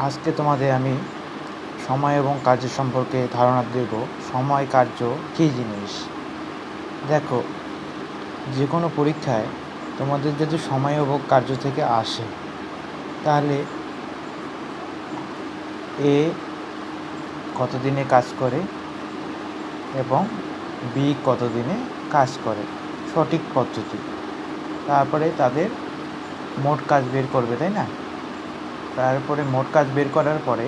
আজকে তোমাদের আমি সময় এবং কাজের সম্পর্কে ধারণা দেব। সময় কার্য কী জিনিস। দেখো, যে কোনো পরীক্ষায় তোমাদের যদি সময় এবং কার্য থেকে আসে, তাহলে এ কতদিনে কাজ করে এবং বি কতদিনে কাজ করে, সঠিক পদ্ধতি। তারপরে তাদের মোট কাজ বের করবে, তাই না? তারপরে মোট কাজ বের করার পরে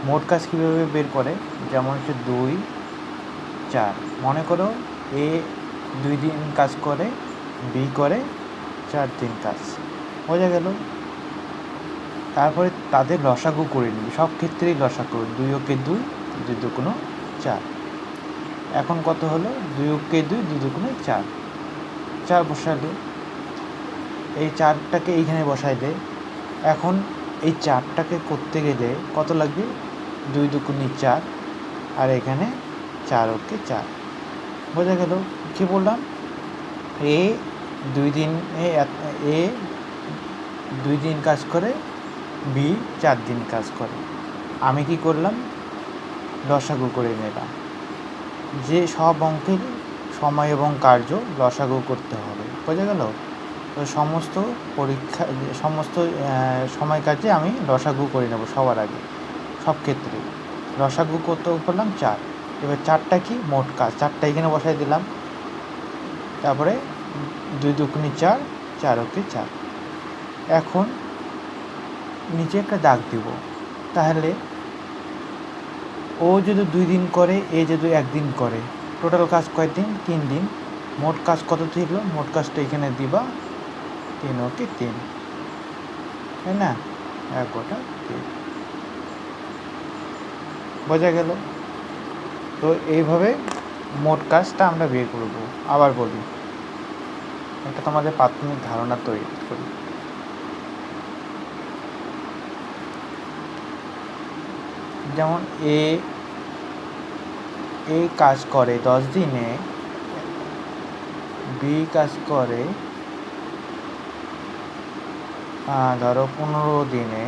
মোট কাজ কীভাবে বের করে, যেমন হচ্ছে 2, 4। মনে করো এ 2 দিন কাজ করে, বি করে 4 দিন কাজ, বোঝা গেল? তারপরে তাদের লসাগু করে নিবি, সব ক্ষেত্রেই লসাগু। 2 ওকে 2, 2 দুগুণ 4। এখন কত হলো? 2 ওকে 2, 2 দুগুণ 4। 4 বসালে, এই 4টাকে এইখানে বসাইলে, এখন এই 4টাকে করতে গেলে কত লাগবে? 2 দুগুণ 4, আর এখানে 4 ওকে 4। বোঝা গেল? কী বললাম? এ 2 দিন কাজ করে, বি 4 দিন কাজ করে। আমি কি করলাম? লসাগু করে নিলাম। যে সব অঙ্কের সময় এবং কার্য লসাগু করতে হবে, বোঝা গেল? তো সমস্ত সময় কাজে আমি লসাগু করে নেব সবার আগে, সব ক্ষেত্রে। লসাগু কত করলাম? 4। এবার 4টা কি? মোট কাজ। 4টা এখানে বসাই দিলাম। তারপরে 2 দুগুণ 4, 4 ওকে 4। এখন নিচে একটা দাগ দিব। তাহলে ও যদি 2 দিন করে, এ যদি 1 দিন করে, টোটাল কাজ কয় দিন? 3 দিন। মোট কাজ কত ছিল? মোট কাজটা এখানে দিবা, 3 ওকে 3, তাই না? 1 গোটা 3। বোঝা গেল? তো এইভাবে মোট কাজটা আমরা বের করব। আবার বলি, এটা তোমাদের প্রাথমিক ধারণা তৈরি করি। যেমন এ কাজ করে 10 দিনে, বি কাজ করে ধরো 15 দিনে,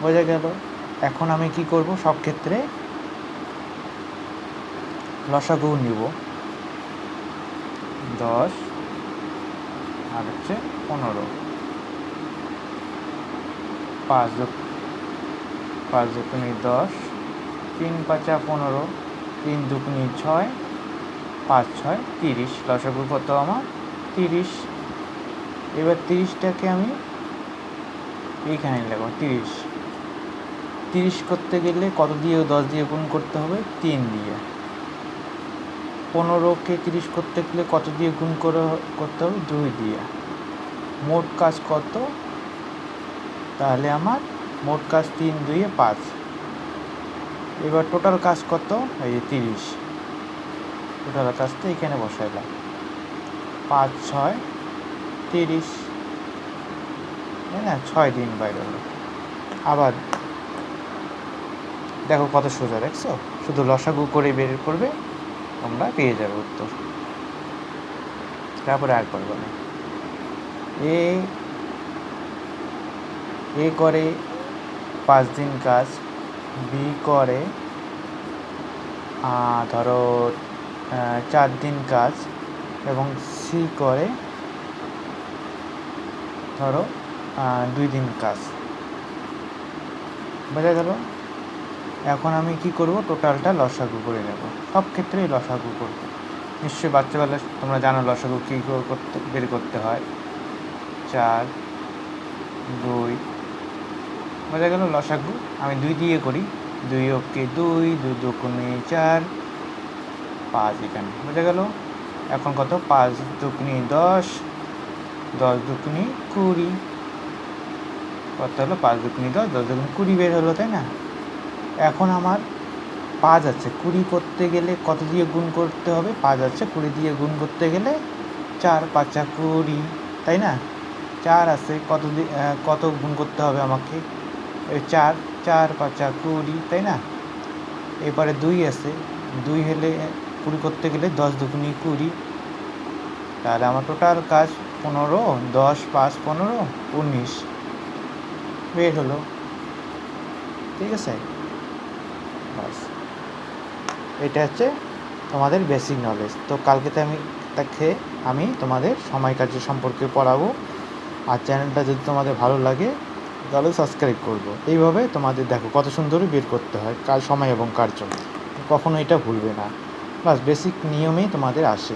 বোঝা গেল? এখন আমি কি করব? সব ক্ষেত্রে লসাগু নিব। 10 আর হচ্ছে 15, 5 দুগুণে 10, 3 5 15, 3 দুগুণে 6, 5 6 30। লসাগু কত আমার? 30। এবার 30টাকে আমি এইখানে লিখব 30। 30 করতে গেলে কত দিয়ে? 10 দিয়ে গুণ করতে হবে? 3 দিয়ে। 15কে 30 করতে গেলে কত দিয়ে গুণ করতে হবে? 2 দিয়ে। মোট কাজ কত? তাহলে আমার মোট কাজ 3 2 5। এবার টোটাল কাজ কত? এই যে 30। টোটাল কাজটা এখানে বসাইলাম, 5 6 30, তাই না? 6 দিন বাইরে হলো। আবার দেখো কত সোজা, দেখছো? শুধু লসাগু করে বের করবে, তোমরা পেয়ে যাবে উত্তর। তারপরে আর করবো না। এ করে 5 দিন কাজ, বি করে ধরো 4 দিন কাজ, এবং সি করে ধরো 2 দিন কাজ। বোঝা গেল? এখন আমি কি করব? টোটালটা লসাগু করে নেব, সব ক্ষেত্রেই লসাগু করব। নিশ্চয়ই বাচ্চাবেলা তোমরা জানো লসাগু কী বের করতে হয়। 4 2, বোঝা গেল? লসাগু আমি 2 দিয়ে করি। 2 ওকে 2, 2 দুগুণে 4, 5 এখানে, বোঝা গেল? এখন কত? 5 দুগুণে 10, 10 দুগুণে 20। কত হলো? 5 দুগুণে 10, 10 দুগুণে 20 বের হলো, তাই না? এখন আমার 5 আছে, 20 করতে গেলে কত দিয়ে গুণ করতে হবে? 5 আছে, 20 দিয়ে গুণ করতে গেলে 4 5 20, তাই না? 4 আছে, কত গুণ করতে হবে আমাকে? 4 4 5 20, তাই না? এবারে 2 আছে, 2 হলে 20 করতে গেলে 10 দুগুণে 20। তাহলে আমার টোটাল কাজ 15, 10 5 15 19 বের হলো। ঠিক আছে, বাস এটা হচ্ছে তোমাদের বেসিক নলেজ। তো কালকেতে আমি তোমাদের সময় কার্য সম্পর্কে পড়াবো। আর চ্যানেলটা যদি তোমাদের ভালো লাগে তাহলে সাবস্ক্রাইব করবো। এইভাবে তোমাদের দেখো কত সুন্দর বের করতে হয় কার সময় এবং কার্য, কখনো এটা ভুলবে না। বাস বেসিক নিয়মেই তোমাদের আসে।